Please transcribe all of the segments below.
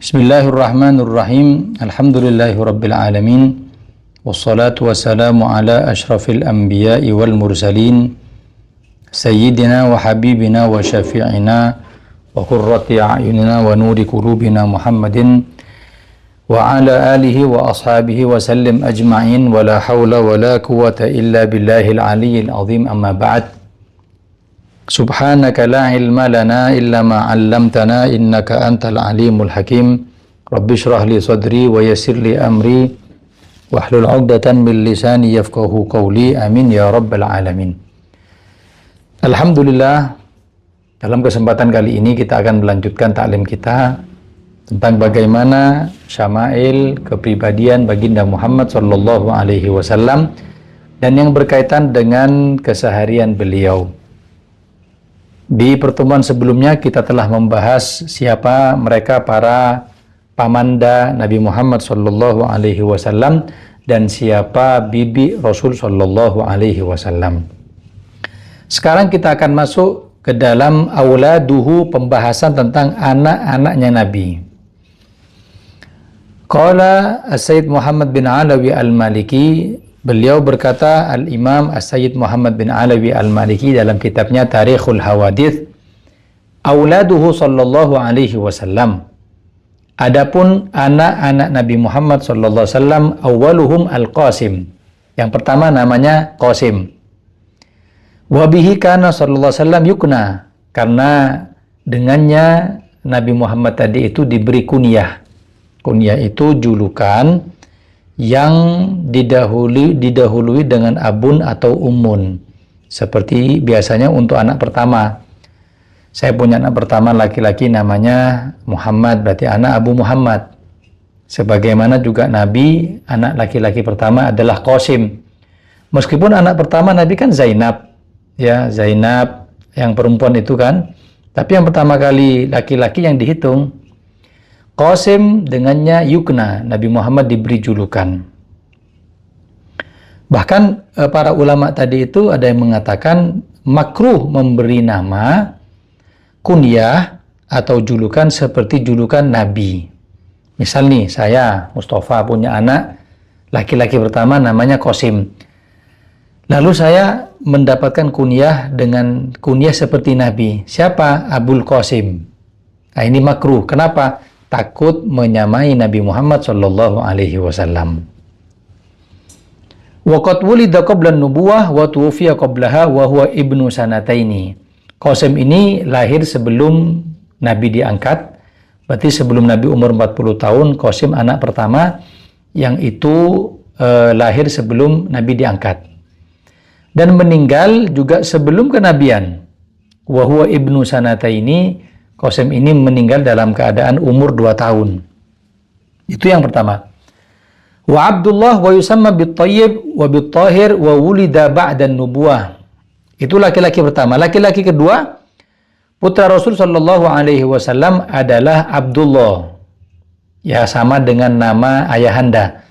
Bismillahirrahmanirrahim. Alhamdulillahirabbil alamin. Wassalatu wassalamu ala asyrafil anbiya'i wal mursalin. Sayyidina wa habibina wa syafi'ina wa qurrati a'yunina wa nuri qulubina Muhammadin wa ala alihi wa ashabihi wa sallim ajma'in wa la hawla wa la quwwata illa billahil aliyyil azim, amma ba'd. Subhanaka la ilma lana illa ma 'allamtana innaka antal alimul hakim. Rabbi shrah li sadri wa yassir li amri wahlul 'uqdatan min lisani yafqahu qawli. Amin ya rabbal alamin. Alhamdulillah, dalam kesempatan kali ini kita akan melanjutkan taklim kita tentang bagaimana syama'il kepribadian baginda Muhammad sallallahu alaihi wasallam dan yang berkaitan dengan keseharian beliau. Di pertemuan sebelumnya kita telah membahas siapa mereka para pamanda Nabi Muhammad sallallahu alaihi wasallam dan siapa bibi Rasul sallallahu alaihi wasallam. Sekarang kita akan masuk ke dalam auladuhu, pembahasan tentang anak-anaknya Nabi. Qala As-Sayyid Muhammad bin Alawi Al-Maliki, beliau berkata, Al-Imam As-Sayyid Muhammad bin Alawi Al-Maliki dalam kitabnya Tarikhul Hawadith, auladuhu sallallahu alaihi wasallam. Adapun anak-anak Nabi Muhammad sallallahu alaihi wasallam, awwaluhum Al-Qasim. Yang pertama namanya Qasim. Wa bihi kana sallallahu alaihi wasallam yukna, karena dengannya Nabi Muhammad tadi itu diberi kunyah. Kunyah itu julukan yang didahului dengan abun atau ummun, seperti biasanya untuk anak pertama. Saya punya anak pertama laki-laki namanya Muhammad, berarti anak Abu Muhammad. Sebagaimana juga Nabi, anak laki-laki pertama adalah Qasim. Meskipun anak pertama Nabi kan Zainab, ya Zainab yang perempuan itu kan, tapi yang pertama kali laki-laki yang dihitung Qasim, dengannya yukna, Nabi Muhammad diberi julukan. Bahkan para ulama tadi itu ada yang mengatakan makruh memberi nama, kunyah atau julukan seperti julukan Nabi. Misal nih, saya Mustafa punya anak laki-laki pertama namanya Qasim. Lalu saya mendapatkan kunyah dengan kunyah seperti Nabi. Siapa? Abul Qasim. Nah, ini makruh. Kenapa? Takut menyamai Nabi Muhammad sallallahu alaihi wasallam. Wa qad wulida qabla an-nubuwah wa tuwfiya qablaha wa huwa ibnu sanataini. Qasim ini lahir sebelum Nabi diangkat. Berarti sebelum Nabi umur 40 tahun, Qasim anak pertama yang itu lahir sebelum Nabi diangkat. Dan meninggal juga sebelum kenabian. Wa huwa ibnu sanataini. Qasim ini meninggal dalam keadaan umur 2 tahun. Itu yang pertama. Wa Abdullah wa yusamma bit-Thayyib wa bit-Thahir wa wulida ba'da an-nubuwah. Itu laki-laki pertama. Laki-laki kedua, putra Rasul sallallahu alaihi wasallam adalah Abdullah. Ya, sama dengan nama ayahanda.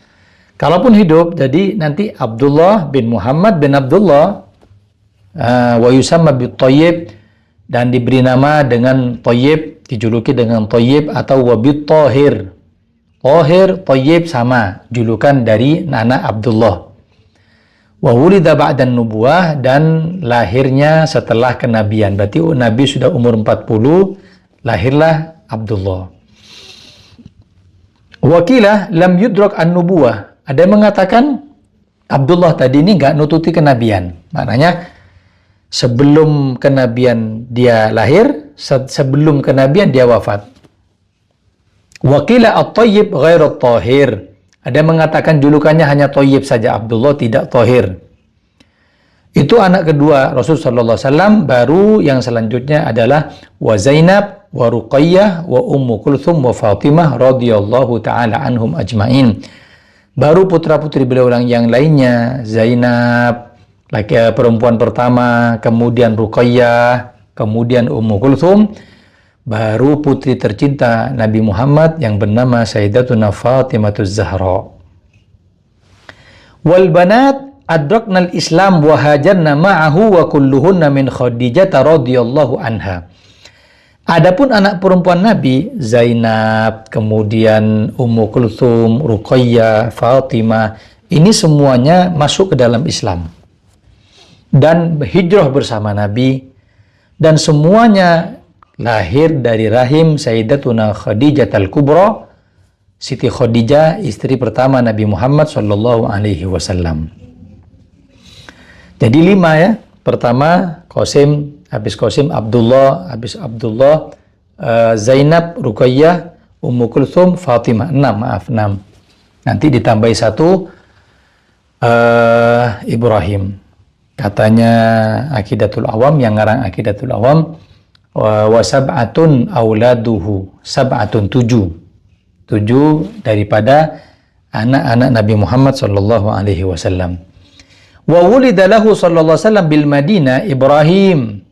Kalaupun hidup, jadi nanti Abdullah bin Muhammad bin Abdullah wa yusamma bit-Thayyib, dan diberi nama dengan Thayyib, dijuluki dengan Thayyib atau wabit Thahir. Thahir, Thayyib sama, julukan dari anak Abdullah. Wa wulida ba'dan nubuwah, dan lahirnya setelah kenabian. Berarti Nabi sudah umur 40, lahirlah Abdullah. Wakilah lam yudrak an-nubuwah. Ada yang mengatakan Abdullah tadi ini enggak nututi kenabian. Maknanya sebelum kenabian dia lahir, sebelum kenabian dia wafat. Wakila at-Thayyib ghair at-Thahir. Ada yang mengatakan julukannya hanya Thayyib saja, Abdullah tidak Thahir. Itu anak kedua Rasul sallallahu alaihi wasallam. Baru yang selanjutnya adalah wa Zainab wa Ruqayyah wa Ummu Kulthum wa Fatimah radhiyallahu taala anhum ajmain. Baru putra-putri beliau yang lainnya, Zainab perempuan pertama, kemudian Ruqayyah, kemudian Ummu Kulthum, baru putri tercinta Nabi Muhammad yang bernama Sayyidatuna Fatimahuz Zahra. Wal banat adraknal Islam wa hajarna ma'ahu wa kulluhunna min Khadijah radhiyallahu anha. Adapun anak perempuan Nabi, Zainab, kemudian Ummu Kulthum, Ruqayyah, Fatimah, ini semuanya masuk ke dalam Islam dan hijrah bersama Nabi, dan semuanya lahir dari rahim Sayyidatuna Khadijah Al-Kubra, Siti Khadijah, istri pertama Nabi Muhammad sallallahu alaihi wasallam. Jadi 5 ya. Pertama Qasim, habis Qasim Abdullah, habis Abdullah Zainab, Ruqayyah, Ummu Kulthum, Fatimah. 6. Nanti ditambahi 1 Ibrahim. Katanya Aqidatul Awam, yang ngarang Aqidatul Awam, wa sab'atun auladuhu, sab'atun 7 daripada anak-anak Nabi Muhammad sallallahu alaihi wasallam. Wa wulida lahu sallallahu alaihi wasallam bil Madinah Ibrahim.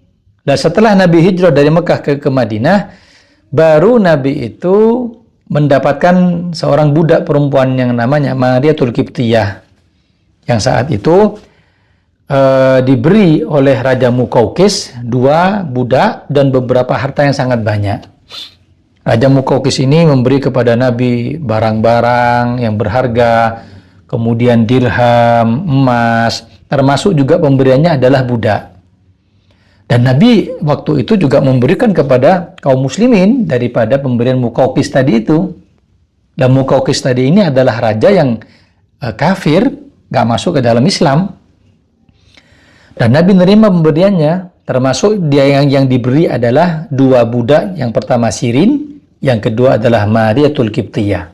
Dan setelah Nabi hijrah dari Mekah ke Madinah, baru Nabi itu mendapatkan seorang budak perempuan yang namanya Mariatul Qibtiyah, yang saat itu diberi oleh Raja Muqawqis 2 budak dan beberapa harta yang sangat banyak. Raja Muqawqis ini memberi kepada Nabi barang-barang yang berharga, kemudian dirham, emas, termasuk juga pemberiannya adalah budak. Dan Nabi waktu itu juga memberikan kepada kaum muslimin daripada pemberian Muqawqis tadi itu. Dan Muqawqis tadi ini adalah raja yang kafir, gak masuk ke dalam Islam. Dan Nabi menerima pemberiannya, termasuk dia yang diberi adalah 2 budak, yang pertama Sirin, yang kedua adalah Mariatul Qibtiyah.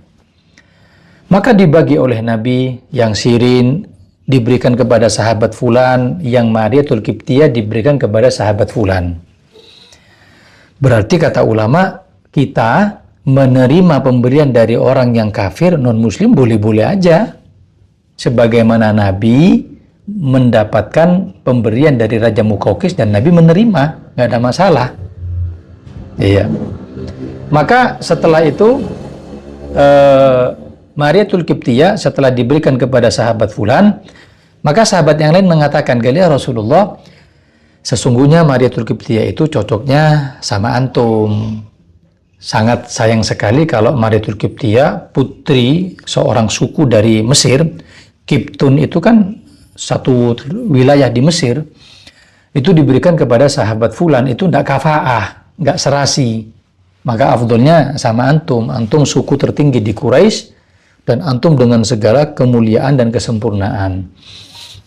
Maka dibagi oleh Nabi, yang Sirin diberikan kepada sahabat fulan, yang Mariatul Qibtiyah diberikan kepada sahabat fulan. Berarti kata ulama, kita menerima pemberian dari orang yang kafir, non-muslim, boleh-boleh aja. Sebagaimana Nabi mendapatkan pemberian dari Raja Muqawqis dan Nabi menerima, nggak ada masalah. Iya. Maka setelah itu Mariatul Qibtiyah setelah diberikan kepada sahabat fulan, maka sahabat yang lain mengatakan, "Ya Rasulullah, sesungguhnya Mariatul Qibtiyah itu cocoknya sama antum. Sangat sayang sekali kalau Mariatul Qibtiyah, putri seorang suku dari Mesir. Qibtun itu kan satu wilayah di Mesir. Itu diberikan kepada sahabat fulan, itu tidak kafaah, nggak serasi. Maka afdolnya sama antum. Antum suku tertinggi di Quraisy, dan antum dengan segala kemuliaan dan kesempurnaan."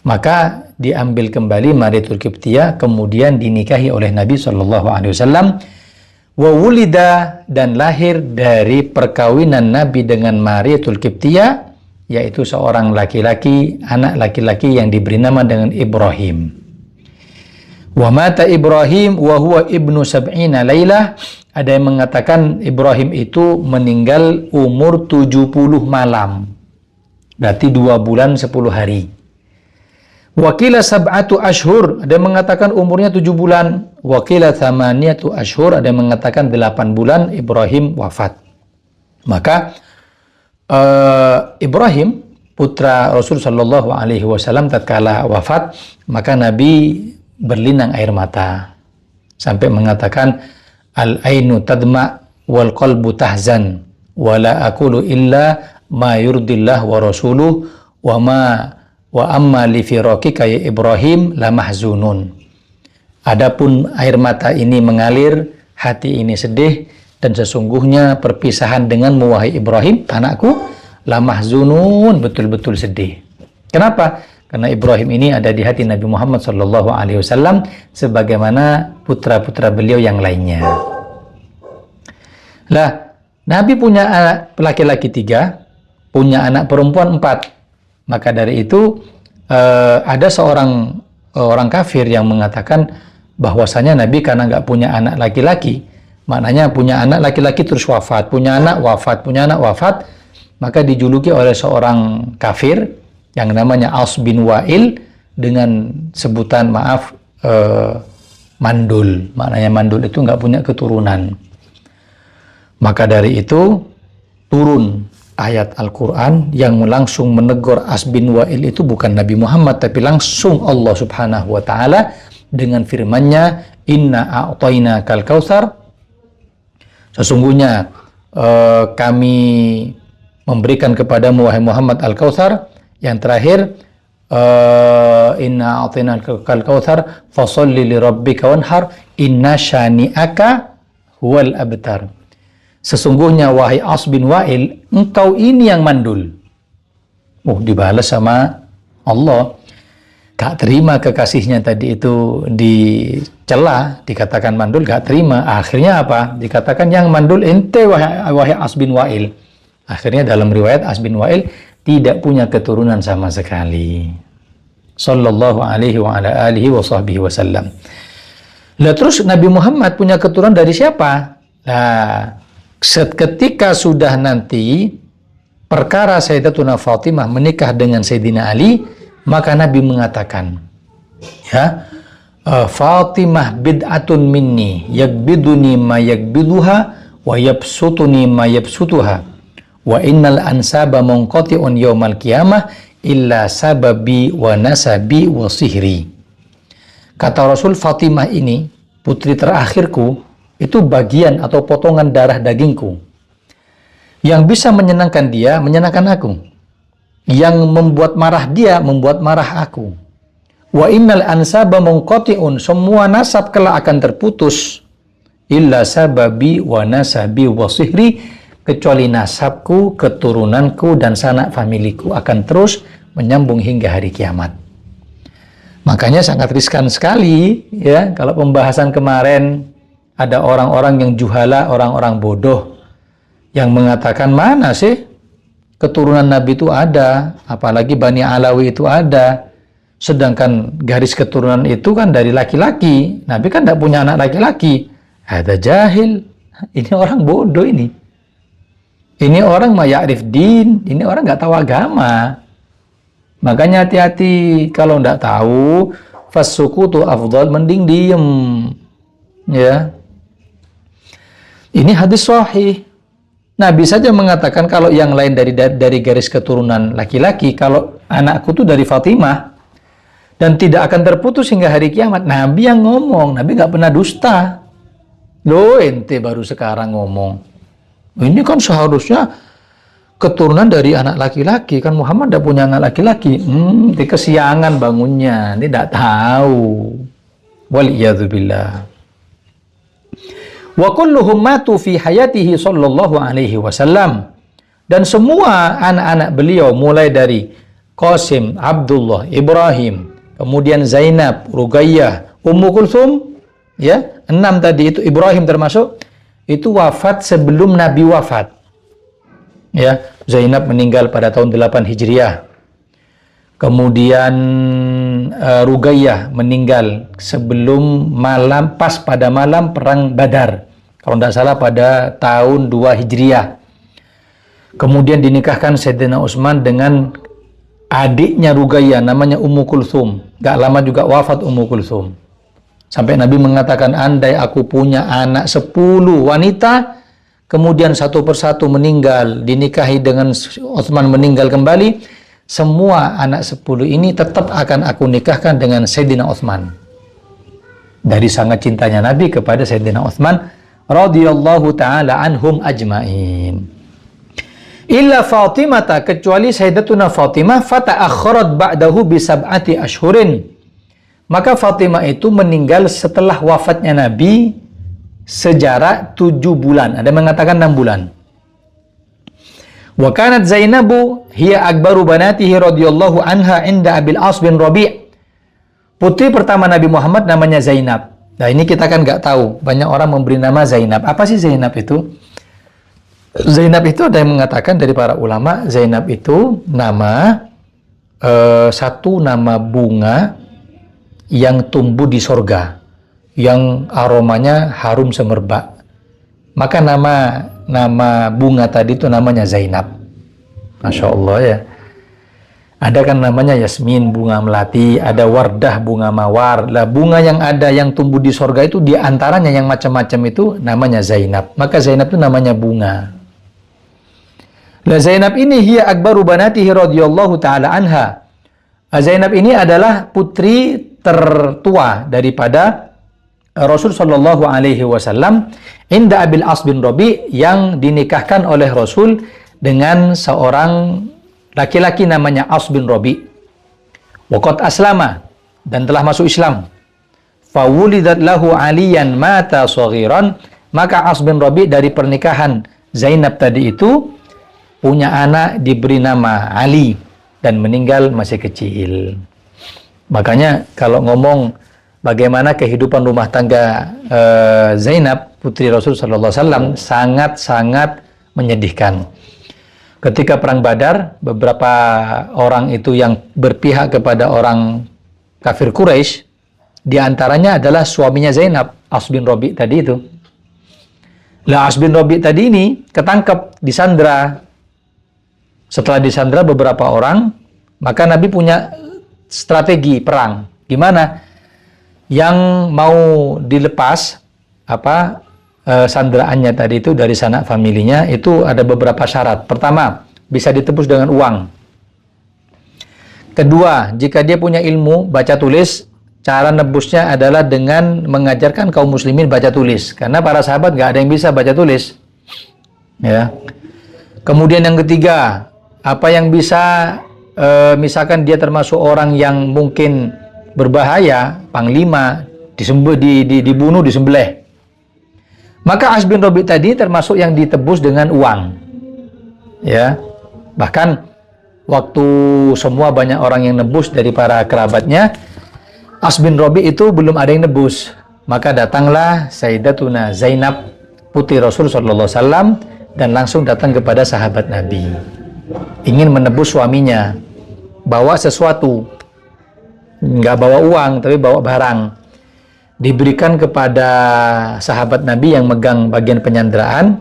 Maka diambil kembali Mariatul Qibtiyah, kemudian dinikahi oleh Nabi SAW. Wa wulida, dan lahir dari perkawinan Nabi dengan Mariatul Qibtiyah, yaitu seorang laki-laki, anak laki-laki yang diberi nama dengan Ibrahim. Wa mata Ibrahim wa huwa ibnu sab'ina lailah. Ada yang mengatakan Ibrahim itu meninggal umur 70 malam. Berarti 2 bulan 10 hari. Wakila sab'atu ashur, ada yang mengatakan umurnya 7 bulan. Wakila thamaniyatu ashur, ada yang mengatakan 8 bulan Ibrahim wafat. Maka Ibrahim, putra Rasul sallallahu alaihi wasallam, tatkala wafat, maka Nabi berlinang air mata sampai mengatakan, "Al-ainu tadma wal qalbu tahzan wa la aqulu illa ma yurdillah wa rasuluh wa amma li firaqika ya Ibrahim la mahzunun." Adapun air mata ini mengalir, hati ini sedih, dan sesungguhnya perpisahan denganmu wahai Ibrahim, anakku, la mahzunun, betul-betul sedih. Kenapa? Karena Ibrahim ini ada di hati Nabi Muhammad SAW sebagaimana putra-putra beliau yang lainnya. Lah, Nabi punya anak laki-laki 3, punya anak perempuan 4. Maka dari itu ada seorang orang kafir yang mengatakan bahwasanya Nabi karena nggak punya anak laki-laki, maknanya punya anak laki-laki terus wafat, punya anak wafat, maka dijuluki oleh seorang kafir yang namanya Aus bin Wa'il dengan sebutan mandul. Maknanya mandul itu nggak punya keturunan. Maka dari itu turun ayat Al-Quran yang langsung menegur As bin Wa'il itu bukan Nabi Muhammad, tapi langsung Allah Subhanahu wa Ta'ala dengan firman-Nya, "Inna a'tainakal kautsar Sesungguhnya kami memberikan kepadamu wahai Muhammad Al-Kautsar. Yang terakhir, inna a'tainaka al-kautsar fasholli li rabbika wanhar inna syani'aka huwal abtar. Sesungguhnya wahai As bin Wa'il, engkau ini yang mandul. Dibalas sama Allah. Gak terima kekasihnya tadi itu dicela, dikatakan mandul, gak terima. Akhirnya apa? Dikatakan yang mandul ente wahai As bin Wa'il. Akhirnya dalam riwayat As bin Wa'il tidak punya keturunan sama sekali. Sallallahu alaihi wa ala alihi wa sahbihi wasallam. Lah terus Nabi Muhammad punya keturunan dari siapa? Nah, ketika sudah nanti perkara Sayyidatuna Fatimah menikah dengan Sayyidina Ali, maka Nabi mengatakan, ya, Fatimah bid'atun minni, yakbiduni ma yakbiduha, wa yabsutuni ma yabsutuha, wa innal ansaba munqati'un yaumal qiyamah, illa sababi wa nasabi wa sihri. Kata Rasul, Fatimah ini, putri terakhirku, itu bagian atau potongan darah dagingku. Yang bisa menyenangkan dia, menyenangkan aku. Yang membuat marah dia, membuat marah aku. Wa innal ansaba munqati'un, semua nasab kelak akan terputus. Illa sababi wa nasabi wa sihri, kecuali nasabku, keturunanku, dan sanak familiku akan terus menyambung hingga hari kiamat. Makanya sangat riskan sekali, ya, kalau pembahasan kemarin ada orang-orang yang juhala, orang-orang bodoh yang mengatakan mana sih keturunan Nabi itu ada, apalagi Bani Alawi itu ada, sedangkan garis keturunan itu kan dari laki-laki. Nabi kan tidak punya anak laki-laki. Ada jahil, ini orang bodoh ini. Ini orang ma'ya'rif din, ini orang nggak tahu agama. Makanya hati-hati kalau nggak tahu, fasukutu afdal, mending diem, ya. Ini hadis sahih. Nabi saja mengatakan kalau yang lain dari garis keturunan laki-laki, kalau anakku itu dari Fatimah dan tidak akan terputus hingga hari kiamat. Nabi yang ngomong, Nabi nggak pernah dusta. Loh, ente baru sekarang ngomong. Ini kan seharusnya keturunan dari anak laki-laki, kan Muhammad tidak punya anak laki-laki. Ini kesiangan bangunnya, ini tidak tahu. Waliyadzubillah. Wa kulluhum matu fi hayatihi sallallahu alaihi wasallam. Dan semua anak-anak beliau mulai dari Qasim, Abdullah, Ibrahim, kemudian Zainab, Ruqayyah, Ummu Kulthum, ya, 6 tadi itu, Ibrahim termasuk, itu wafat sebelum Nabi wafat. Ya, Zainab meninggal pada tahun 8 Hijriah. Kemudian Ruqayyah meninggal sebelum malam, pas pada malam perang Badar. Kalau tidak salah pada tahun 2 Hijriah. Kemudian dinikahkan Sayyidina Utsman dengan adiknya Ruqayyah, namanya Ummu Kulthum. Gak lama juga wafat Ummu Kulthum. Sampai Nabi mengatakan, andai aku punya anak 10 wanita, kemudian satu persatu meninggal, dinikahi dengan Utsman meninggal kembali, semua anak 10 ini tetap akan aku nikahkan dengan Sayyidina Utsman. Dari sangat cintanya Nabi kepada Sayyidina Utsman radhiyallahu ta'ala anhum ajma'in. Illa Fatimah, kecuali Sayyidatuna Fatimah, fata'akharat ba'dahu bisab'ati ashhurin. Maka Fatimah itu meninggal setelah wafatnya Nabi sejarak 7 bulan. Ada yang mengatakan 6 bulan. Wa kanat Zainabu hiya akbaru banatihi radhiyallahu anha inda Abil As bin Rabi'. Putri pertama Nabi Muhammad namanya Zainab. Nah, ini kita kan nggak tahu. Banyak orang memberi nama Zainab. Apa sih Zainab itu? Zainab itu ada yang mengatakan dari para ulama, Zainab itu nama satu nama bunga yang tumbuh di sorga, yang aromanya harum semerbak. Maka nama bunga tadi itu namanya Zainab. Masya Allah ya. Ada kan namanya Yasmin, bunga melati, ada Wardah, bunga mawar. Lah bunga yang ada yang tumbuh di sorga itu diantaranya yang macam-macam itu namanya Zainab. Maka Zainab itu namanya bunga. Lah Zainab ini hiya akbaru banatihi radhiyallahu ta'ala anha. Zainab ini adalah putri tertua daripada Rasul Shallallahu Alaihi Wasallam inda Abil As bin Rabi, yang dinikahkan oleh Rasul dengan seorang laki-laki namanya As bin Rabi. Waqad aslama, dan telah masuk Islam. Fawulidat lahu Aliyan mata saghiran, maka As bin Rabi dari pernikahan Zainab tadi itu punya anak diberi nama Ali dan meninggal masih kecil. Makanya kalau ngomong bagaimana kehidupan rumah tangga Zainab putri Rasul sallallahu alaihi wasallam sangat-sangat menyedihkan. Ketika perang Badar, beberapa orang itu yang berpihak kepada orang kafir Quraisy, di antaranya adalah suaminya Zainab, As bin Rabi tadi itu. Lah As bin Rabi tadi ini ketangkep, disandra. Setelah disandra beberapa orang, maka Nabi punya strategi perang. Gimana? Yang mau dilepas sandraannya tadi itu dari sanak familinya itu ada beberapa syarat. Pertama, bisa ditebus dengan uang. Kedua, jika dia punya ilmu baca tulis, cara nebusnya adalah dengan mengajarkan kaum muslimin baca tulis, karena para sahabat nggak ada yang bisa baca tulis. Ya. Kemudian yang ketiga, apa yang bisa misalkan dia termasuk orang yang mungkin berbahaya, panglima, dibunuh, disembelih. Maka As bin Rabi tadi termasuk yang ditebus dengan uang. Ya. Bahkan waktu semua banyak orang yang nebus dari para kerabatnya, As bin Rabi itu belum ada yang nebus. Maka datanglah Sayyidatuna Zainab putri Rasul sallallahu alaihi wasallam dan langsung datang kepada sahabat Nabi. Ingin menebus suaminya. Bawa sesuatu. Enggak bawa uang, tapi bawa barang. Diberikan kepada sahabat Nabi yang megang bagian penyanderaan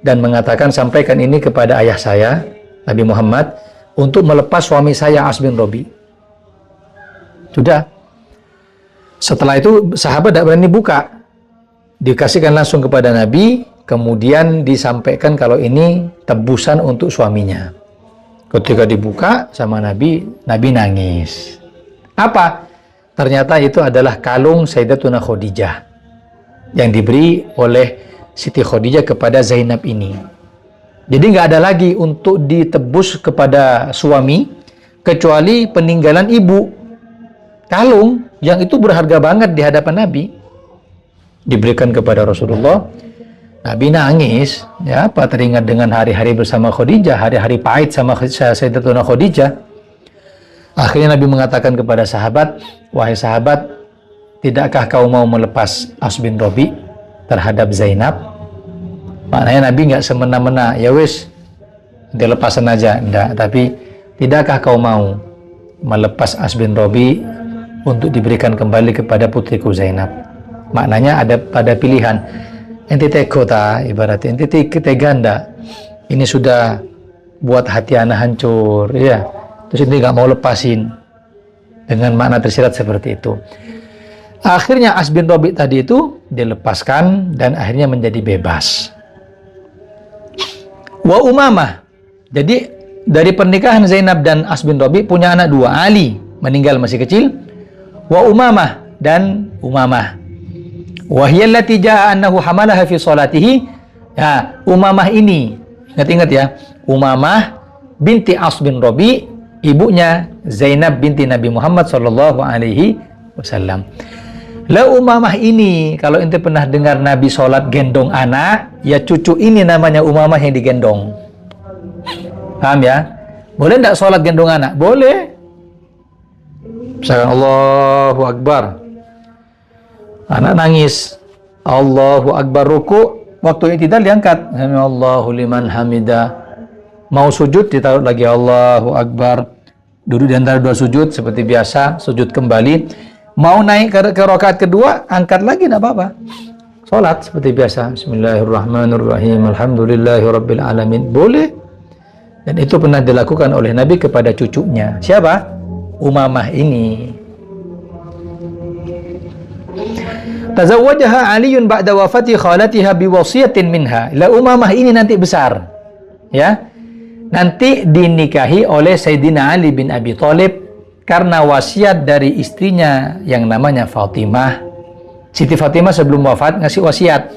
dan mengatakan, sampaikan ini kepada ayah saya, Nabi Muhammad, untuk melepas suami saya As bin Rabi. Sudah. Setelah itu sahabat tidak berani buka. Dikasihkan langsung kepada Nabi, kemudian disampaikan kalau ini tebusan untuk suaminya. Ketika dibuka sama Nabi, Nabi nangis. Apa? Ternyata itu adalah kalung Sayyidatuna Khadijah yang diberi oleh Siti Khadijah kepada Zainab ini. Jadi nggak ada lagi untuk ditebus kepada suami kecuali peninggalan ibu. Kalung yang itu berharga banget di hadapan Nabi diberikan kepada Rasulullah. Nabi nangis, ya, apa teringat dengan hari-hari bersama Khadijah, hari-hari pahit sama Sayyidatuna Khadijah. Akhirnya Nabi mengatakan kepada sahabat, wahai sahabat, tidakkah kau mau melepas As bin Rabi terhadap Zainab? Maknanya Nabi nggak semena-mena, ya wis, dilepasan aja, enggak. Tapi tidakkah kau mau melepas As bin Rabi untuk diberikan kembali kepada putriku Zainab? Maknanya ada pilihan. Ente teko ta, ibaratnya ente tega ndak? Ini sudah buat hati anak hancur, ya. Terus ini nggak mau lepasin, dengan makna tersirat seperti itu. Akhirnya As bin Rabi tadi itu dilepaskan dan akhirnya menjadi bebas. Wa Umamah, jadi dari pernikahan Zainab dan As bin Rabi punya anak dua. Ali meninggal masih kecil. Wa Umamah dan Umamah. Wa hiya allati jaa annahu hamalaha fi salatihi. Ya, Umamah ini ingat-ingat ya, Umamah binti As bin Rabi, ibunya Zainab binti Nabi Muhammad sallallahu alaihi wasallam. Lah Umamah ini, kalau ente pernah dengar Nabi sholat gendong anak, ya cucu ini namanya Umamah yang digendong. Paham ya? Boleh enggak sholat gendong anak? Boleh. Misalkan Allahu Akbar, anak nangis, Allahu Akbar, ruku, waktu i'tidal diangkat, Allahu liman hamidah. Mau sujud ditaruh lagi, Allahu Akbar. Duduk di antara dua sujud seperti biasa, sujud kembali. Mau naik ke rakaat kedua, angkat lagi, tidak apa-apa. Salat seperti biasa, Bismillahirrahmanirrahim, Alhamdulillahirabbil alamin. Boleh. Dan itu pernah dilakukan oleh Nabi kepada cucunya. Siapa? Umamah ini. Tazawwajaha Aliun ba'da wafati khalatiha biwasiyatin minha. La Umamah ini nanti besar. Ya. Nanti dinikahi oleh Sayyidina Ali bin Abi Thalib karena wasiat dari istrinya yang namanya Fatimah. Siti Fatimah sebelum wafat ngasih wasiat,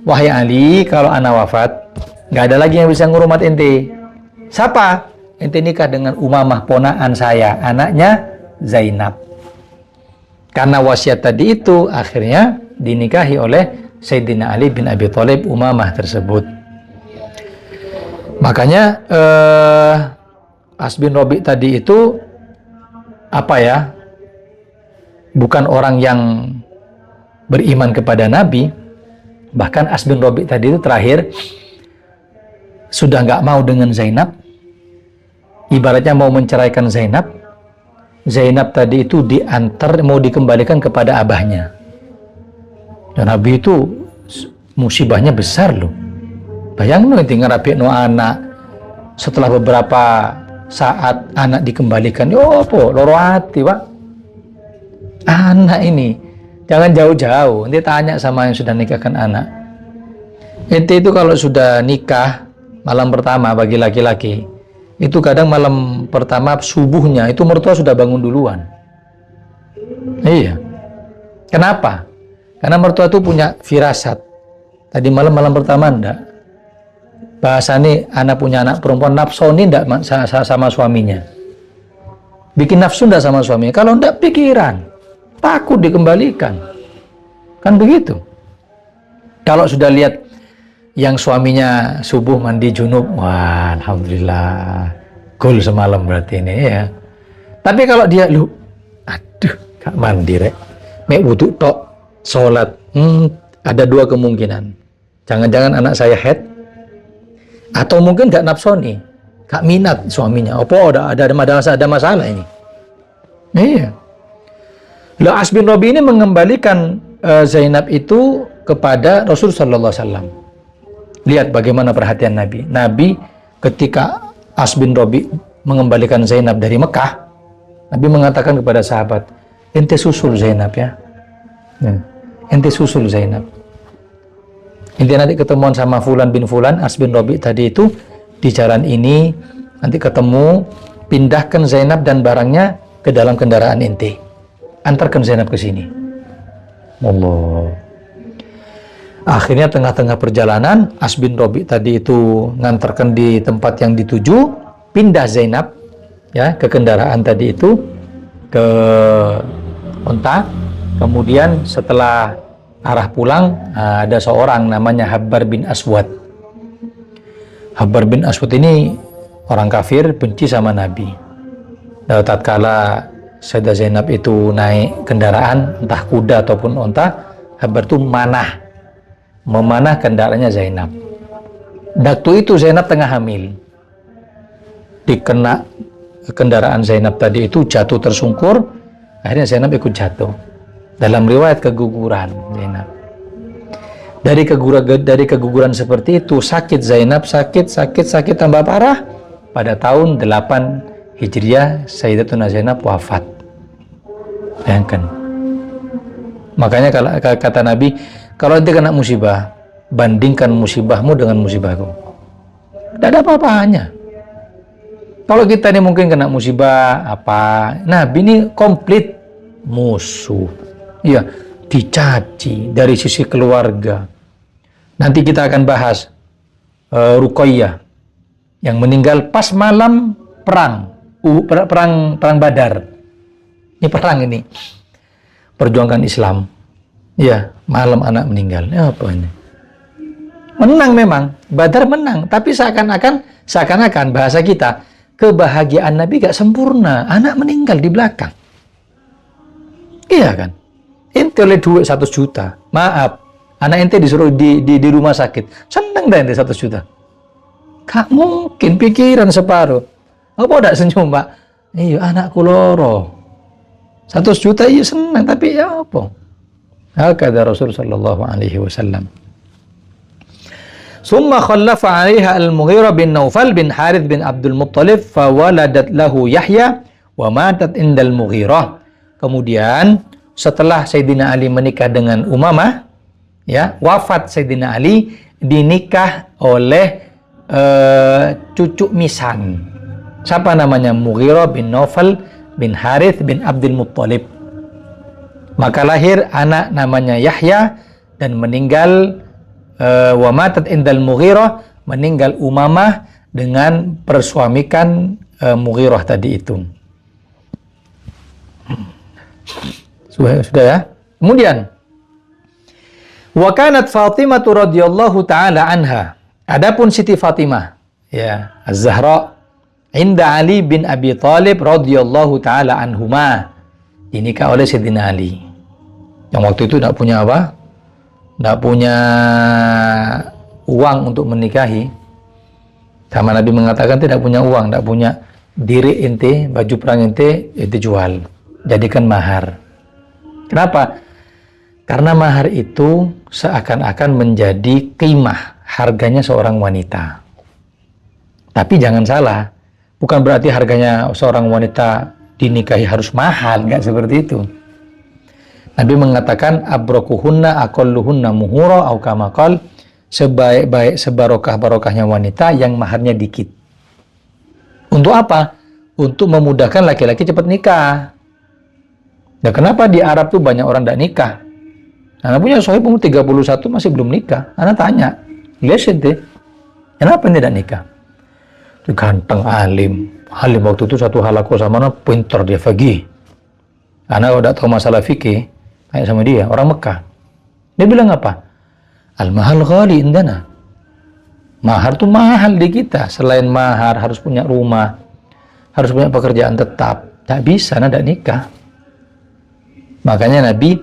wahai Ali, kalau ana wafat nggak ada lagi yang bisa ngurumat ente. Siapa? Ente nikah dengan Umamah, ponaan saya, anaknya Zainab. Karena wasiat tadi itu akhirnya dinikahi oleh Sayyidina Ali bin Abi Thalib Umamah tersebut. Makanya As bin Rabi' tadi itu apa ya? Bukan orang yang beriman kepada Nabi. Bahkan As bin Rabi' tadi itu terakhir sudah nggak mau dengan Zainab. Ibaratnya mau menceraikan Zainab. Zainab tadi itu diantar, mau dikembalikan kepada abahnya. Dan Nabi itu musibahnya besar loh. Bayang no, tinggal rapi no anak. Setelah beberapa saat anak dikembalikan, yo po loro hati pak. Anak ini jangan jauh-jauh. Nanti tanya sama yang sudah nikahkan anak. Ente itu kalau sudah nikah malam pertama bagi laki-laki, itu kadang malam pertama subuhnya itu mertua sudah bangun duluan. Iya. Kenapa? Karena mertua itu punya firasat. Tadi malam pertama enggak. Bahasanya anak punya anak perempuan, nafsoni enggak sama suaminya. Bikin nafsu enggak sama suaminya. Kalau enggak pikiran, takut dikembalikan. Kan begitu. Kalau sudah lihat yang suaminya subuh mandi junub, wah alhamdulillah, gol semalam berarti ini ya. Tapi kalau dia aduh gak mandi rek, mek wudu tok sholat, ada dua kemungkinan. Jangan-jangan anak saya head, atau mungkin gak nafsoni, gak minat suaminya. Apa ada masalah ini? Iya. Lah As bin Rabi' ini mengembalikan Zainab itu kepada Rasul sallallahu alaihi wasallam. Lihat bagaimana perhatian Nabi. Nabi ketika As bin Rabi' mengembalikan Zainab dari Mekah, Nabi mengatakan kepada sahabat, ente susul Zainab ya. Ente susul Zainab. Ente nanti ketemuan sama Fulan bin Fulan, As bin Rabi' tadi itu di jalan ini, nanti ketemu, pindahkan Zainab dan barangnya ke dalam kendaraan ente. Antarkan Zainab ke sini. Allah. Akhirnya tengah-tengah perjalanan, As bin Rabi' tadi itu ngantarkan di tempat yang dituju, pindah Zainab ya ke kendaraan tadi itu, ke onta. Kemudian setelah arah pulang, ada seorang namanya Habbar bin Aswad. Habbar bin Aswad ini orang kafir, benci sama Nabi. Dan tatkala Sayyidah Zainab itu naik kendaraan, entah kuda ataupun onta, Habbar itu memanah kendaraannya Zainab. Waktu itu Zainab tengah hamil. Dikena kendaraan Zainab tadi itu jatuh tersungkur, akhirnya Zainab ikut jatuh. Dalam riwayat keguguran Zainab. Dari keguguran seperti itu sakit Zainab, sakit tambah parah. Pada tahun 8 Hijriah Sayyidatuna Zainab wafat. Bayangkan. Makanya kalau kata Nabi, kalau ente kena musibah, bandingkan musibahmu dengan musibahku. Tidak ada apa-apanya. Kalau kita ini mungkin kena musibah apa, Nabi ini komplit musuh. Iya, dicaci dari sisi keluarga. Nanti kita akan bahas Ruqayyah yang meninggal pas malam perang Badar. Ini perang ini. Perjuangan Islam. Ya, malam anak meninggal. Ya, apa ini? Menang memang, Badar menang, tapi seakan-akan bahasa kita, kebahagiaan Nabi gak sempurna. Anak meninggal di belakang. Iya kan? Ente oleh duit 100 juta. Maaf, anak ente disuruh di rumah sakit. Seneng dah ente 100 juta. Gak mungkin, pikiran separuh. Apa udah senyum, Pak? Iya, anakku loro. 100 juta iya senang, tapi ya apa? Hakadha Rasul sallallahu alaihi wasallam. Summa khallafa 'alaiha Al-Mughirah bin Naufal bin Harith bin Abdul Muttalib fa waladat lahu Yahya wa matat indal Mughirah. Kemudian setelah Sayyidina Ali menikah dengan Umamah, ya, wafat Sayyidina Ali, dinikah oleh cucu misan. Siapa namanya? Mughirah bin Naufal bin Harith bin Abdul Muttalib. Maka lahir anak namanya Yahya dan meninggal wa matat indal Mughirah, meninggal Umamah dengan persuamikan Mughirah tadi itu. Sudah ya. Kemudian wa kanat Fatimah radhiyallahu taala anha. Adapun Siti Fatimah ya Az-Zahra inda Ali bin Abi Thalib radhiyallahu taala anhuma, dinikah oleh Sayyidina Ali. Yang waktu itu tidak punya apa? Tidak punya uang untuk menikahi. Sama Nabi mengatakan tidak punya uang, tidak punya diri ente, baju perang ente jual, jadikan mahar. Kenapa? Karena mahar itu seakan-akan menjadi qimah, harganya seorang wanita. Tapi jangan salah, bukan berarti harganya seorang wanita dinikahi harus mahal, nggak seperti itu. Nabi mengatakan abrokuhunna aqalluhunna muhura au kama qala, sebaik-baik sebarokah-barokahnya wanita yang maharnya dikit. Untuk apa? Untuk memudahkan laki-laki cepat nikah. Nah, kenapa di Arab tuh banyak orang tidak nikah? Anak punya sahib umur 31 masih belum nikah. Anak tanya, lihat deh, kenapa ini tidak nikah? Itu ganteng, alim waktu itu satu halakoh sama mana pinter dia faqih. Anak udah tahu masalah fikih, tanya sama dia, orang Mekah. Dia bilang apa? Al-mahal ghali indana. Mahar tuh mahal di kita. Selain mahar harus punya rumah, harus punya pekerjaan tetap. Tak bisa, tidak nikah. Makanya Nabi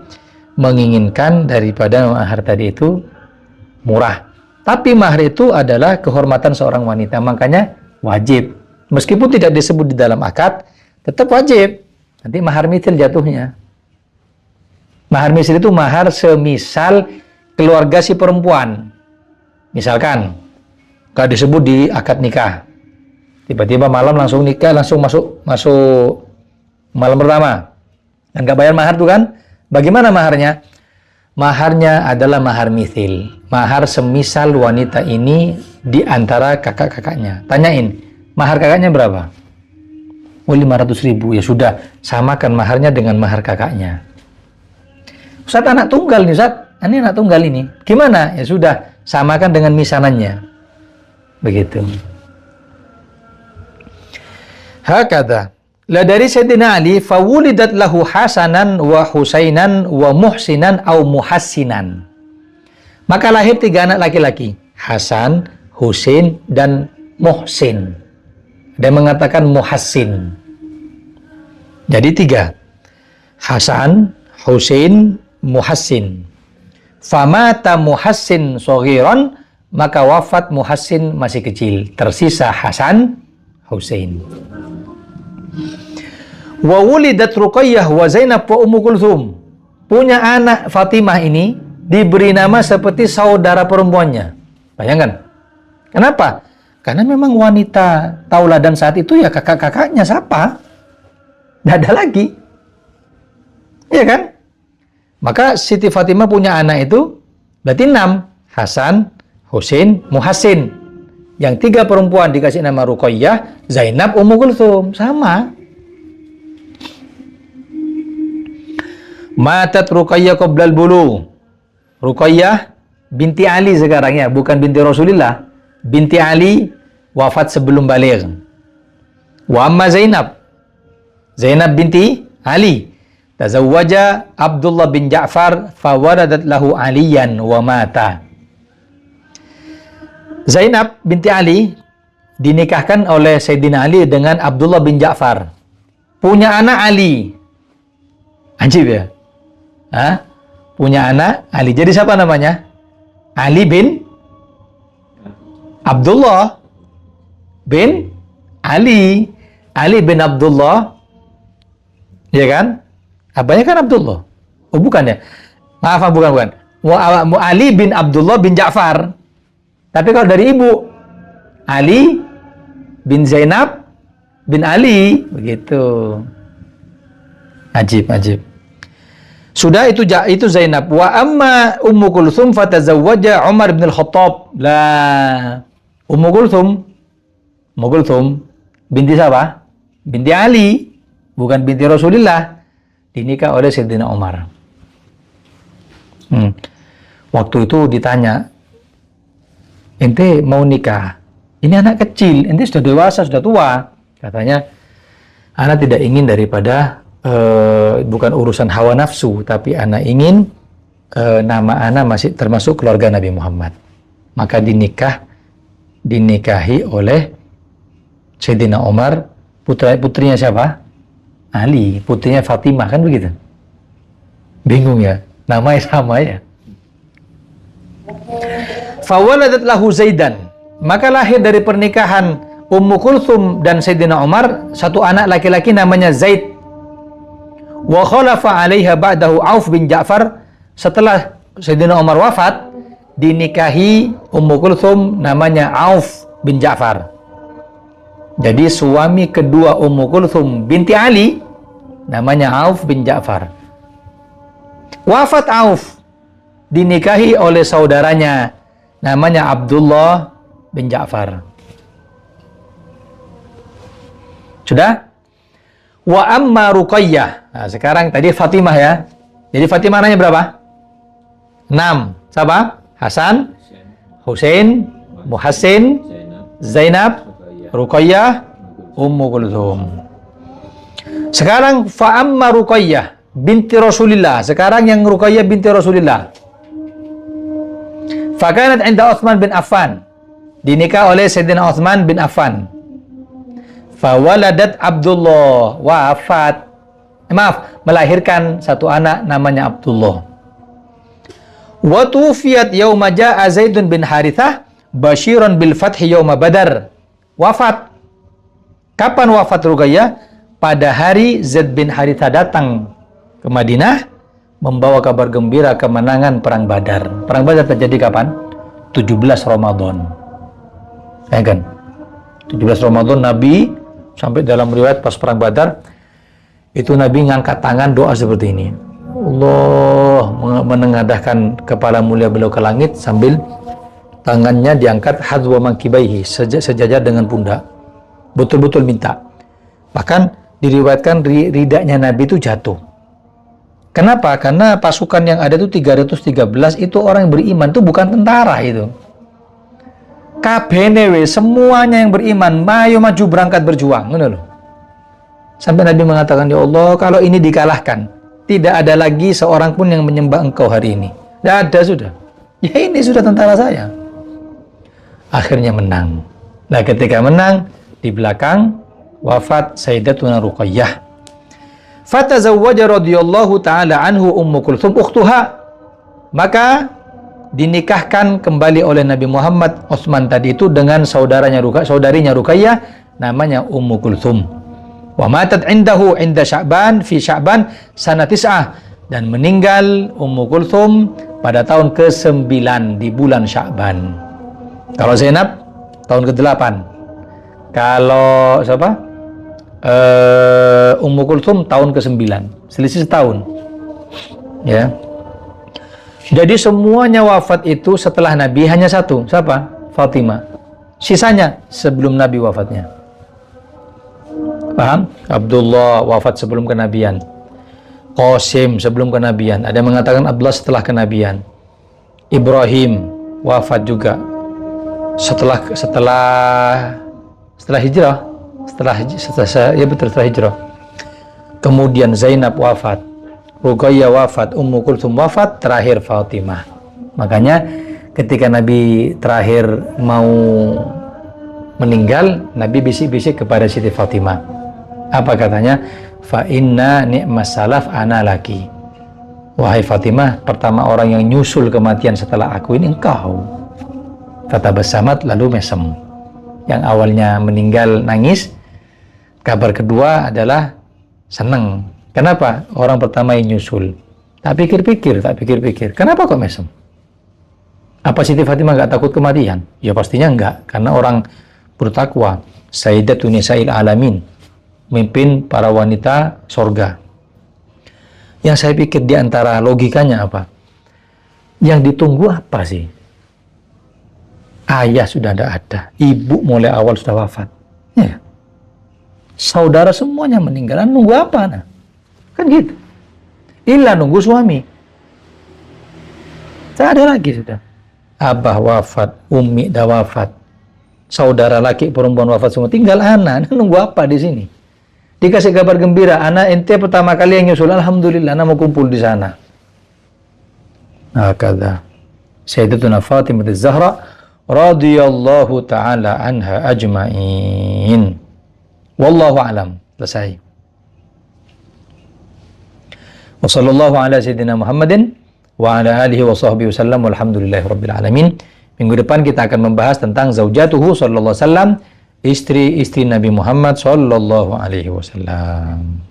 menginginkan daripada mahar tadi itu murah. Tapi mahar itu adalah kehormatan seorang wanita, makanya wajib. Meskipun tidak disebut di dalam akad, tetap wajib. Nanti mahar mithil jatuhnya. Mahar mithil itu mahar semisal keluarga si perempuan. Misalkan gak disebut di akad nikah, tiba-tiba malam langsung nikah, langsung masuk malam pertama dan gak bayar mahar tuh kan. Bagaimana maharnya? Maharnya adalah mahar mithil, mahar semisal wanita ini di antara kakak-kakaknya. Tanyain, mahar kakaknya berapa? Oh, 500.000. Ya sudah, samakan maharnya dengan mahar kakaknya. Ustaz, anak tunggal nih Ustaz, ini anak tunggal ini. Gimana? Ya sudah, samakan dengan misanannya. Begitu. Hakadha. Lah dari Sayyidina Ali, fawulidat lahu Hasanan wa Husainan wa Muhsinan au Muhassinan. Maka lahir 3 anak laki-laki, Hasan, Husain dan Muhsin. Dan mengatakan Muhassin. Jadi 3. Hasan, Husain, Muhassin. Famata Muhassin shaghiran, maka wafat Muhassin masih kecil. Tersisa Hasan, Husain. Wa wulidat Ruqayyah wa Zainab wa Ummu Kulthum. Punya anak Fatimah ini diberi nama seperti saudara perempuannya. Bayangkan. Kenapa? Karena memang wanita tauladan saat itu ya kakak-kakaknya siapa? Tidak ada lagi. Iya kan? Maka Siti Fatimah punya anak itu berarti 6. Hasan, Husain, Muhassin. Yang 3 perempuan dikasih nama Ruqayyah, Zainab, Ummu Kulthum. Sama. Matat Ruqayyah qoblal bulu. Ruqayyah binti Ali sekarang ya, bukan binti Rasulullah. Binti Ali wafat sebelum baligh. Wa amma Zainab. Zainab binti Ali. Tazawwaja Abdullah bin Ja'far fawaradat lahu Aliyan wa mata. Zainab binti Ali dinikahkan oleh Sayyidina Ali dengan Abdullah bin Ja'far. Punya anak Ali. Ajib ya? Hah? Punya anak Ali. Jadi siapa namanya? Ali bin Abdullah bin Ali. Ali bin Abdullah. Ya kan? Abahnya kan Abdullah. Oh bukan ya? Maaf, bukan. Ali bin Abdullah bin Ja'far. Tapi kalau dari ibu, Ali bin Zainab bin Ali, begitu. Ajib. Sudah itu Zainab. Wa amma Ummu Kulthum fatazawwaja Umar bin Al-Khattab. Lah, Ummu Kulthum binti siapa? Binti Ali, bukan binti Rasulullah. Dinikah oleh Sayyidina Umar. Waktu itu ditanya, ente mau nikah? Ini anak kecil, ente sudah dewasa, sudah tua. Katanya, anak tidak ingin daripada bukan urusan hawa nafsu, tapi anak ingin nama anak masih termasuk keluarga Nabi Muhammad. Maka dinikahi oleh Sayyidina Umar, putrinya siapa? Ali, putrinya Fatimah, kan begitu. Bingung ya, namanya sama ya. Fawaladat lahu Zaidan, maka lahir dari pernikahan Ummu Kulthum dan Sayyidina Umar satu anak laki-laki namanya Zaid. Wa khalafa 'alaiha ba'dahu Auf bin Ja'far. Setelah Sayyidina Umar wafat, dinikahi Ummu Kulthum namanya Auf bin Ja'far. Jadi suami kedua Ummu Kulthum binti Ali namanya Auf bin Ja'far. Wafat Auf, dinikahi oleh saudaranya namanya Abdullah bin Ja'far. Sudah? Wa amma Ruqayyah. Nah, sekarang tadi Fatimah ya. Jadi Fatimah anaknya berapa? 6. Siapa? Hasan, Husain, Muhassin, Zainab, Ruqayyah, Ummu Kulthum. Sekarang fa'amma Ruqayyah binti Rasulillah. Sekarang yang Ruqayyah binti Rasulillah. Fakanat 'inda Utsman bin Affan. Dinikah oleh Sayyidina Utsman bin Affan. Fawaladat Abdullah, wafat. Melahirkan satu anak namanya Abdullah. Wa tuwfiyat yauma jaa Zaidun bin Harithah basyiran bil fathi yauma Badar. Wafat. Kapan wafat Ruqayyah? Pada hari Zaid bin Harithah datang ke Madinah membawa kabar gembira kemenangan perang Badar. Perang Badar terjadi kapan? 17 Ramadan. Ya kan? 17 Ramadan Nabi sampai dalam riwayat pas perang Badar itu Nabi ngangkat tangan doa seperti ini. Allah menengadahkan kepala mulia beliau ke langit sambil tangannya diangkat hadwa mankibaihi, sejajar dengan pundak. Betul-betul minta. Bahkan diriwayatkan ridanya Nabi itu jatuh. Kenapa? Karena pasukan yang ada itu 313 itu orang yang beriman, itu bukan tentara itu. KBNW, semuanya yang beriman, ayo maju berangkat berjuang. Loh. Sampai Nabi mengatakan, ya Allah, kalau ini dikalahkan, tidak ada lagi seorang pun yang menyembah engkau hari ini. Tidak ada sudah. Ya ini sudah tentara saya. Akhirnya menang. Nah ketika menang, di belakang wafat Sayyidatuna Ruqayyah. Fatazawwaja radhiyallahu ta'ala anhu Ummu Kulthum ukhtuha. Maka dinikahkan kembali oleh Nabi Muhammad Utsman tadi itu dengan saudarinya Ruqayyah namanya Ummu Kulthum. Wa matat indahu inda Sya'ban fi Sya'ban sanah 9 dan meninggal Ummu Kulthum pada tahun ke-9 di bulan Sya'ban. Kalau Zainab tahun ke-8. Kalau siapa? Ummu Kulthum tahun ke-9, selisih setahun. Ya. Jadi semuanya wafat itu setelah Nabi hanya satu, siapa? Fatimah. Sisanya sebelum Nabi wafatnya. Paham? Abdullah wafat sebelum kenabian. Qasim sebelum kenabian. Ada yang mengatakan Abdullah setelah kenabian. Ibrahim wafat juga setelah hijrah. Setelah hijrah. Kemudian Zainab wafat, Ruqayyah wafat, Ummu Kulthum wafat, terakhir Fatimah. Makanya ketika Nabi terakhir mau meninggal, Nabi bisik-bisik kepada Siti Fatimah. Apa katanya? Fa inna ni'mas salaf ana laki. Wahai Fatimah, pertama orang yang nyusul kematian setelah aku ini engkau. Fatabassamat lalu mesem. Yang awalnya meninggal nangis, kabar kedua adalah senang. Kenapa? Orang pertama yang nyusul. Tak pikir-pikir. Kenapa kok mesem? Apa Siti Fatimah nggak takut kematian? Ya pastinya enggak, karena orang bertakwa. Sayyidatun Nisa'il Alamin, memimpin para wanita sorga. Yang saya pikir di antara logikanya apa? Yang ditunggu apa sih? Ayah sudah tidak ada, ibu mulai awal sudah wafat, ya. Saudara semuanya meninggal, nunggu apa? Nah? Kan gitu. Illa nunggu suami. Tak ada lagi sudah. Abah wafat, umi dah wafat, saudara laki perempuan wafat semua, tinggal anak. Nunggu apa di sini? Dikasih kabar gembira, anak ente pertama kali yang nyusul, alhamdulillah, anak mau kumpul di sana. Hakadha Sayyidatuna Fatimah Az-Zahra radhiyallahu taala anha ajma'in. Wallahu alam. Selesai. Wa sallallahu ala sayyidina Muhammadin wa ala alihi wa sahbihi wasallam walhamdulillahi rabbil alamin. Minggu depan kita akan membahas tentang zaujatuhu sallallahu alaihi wasallam, istri-istri Nabi Muhammad sallallahu alaihi wasallam.